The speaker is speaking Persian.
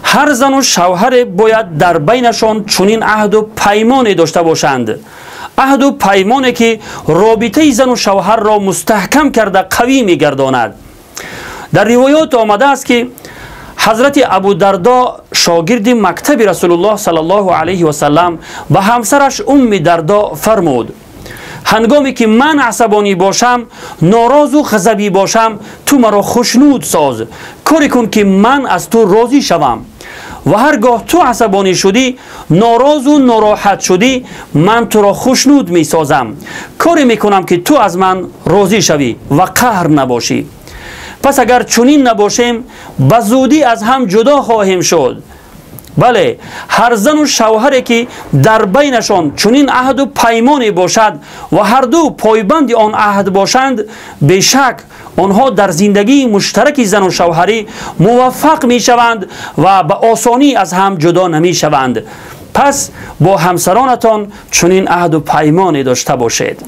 هر زن و شوهر باید در بینشان چنین عهد و پیمانی داشته باشند. عهد و پیمانی که رابطه زن و شوهر را مستحکم کرده قوی می‌گرداند. در روایات آمده است که حضرت ابو دردا شاگرد مکتب رسول الله صلی الله علیه و سلم به همسرش ام دردا فرمود: هنگامی که من عصبانی باشم، ناراض و غضبی باشم، تو مرا خشنود ساز، کاری کن که من از تو راضی شوم. و هرگاه تو عصبانی شدی، ناراض و ناراحت شدی، من تو را خشنود می سازم، کاری می کنم که تو از من راضی شوی و قهر نباشی. پس اگر چنین نباشیم، به زودی از هم جدا خواهیم شد. بله، هر زن و شوهری که در بینشان چنین عهد و پیمانی باشد و هر دو پایبند آن عهد باشند، بیشک آنها در زندگی مشترک زن و شوهری موفق می شوند و به آسانی از هم جدا نمی شوند. پس با همسرانتان چنین عهد و پیمانی داشته باشید.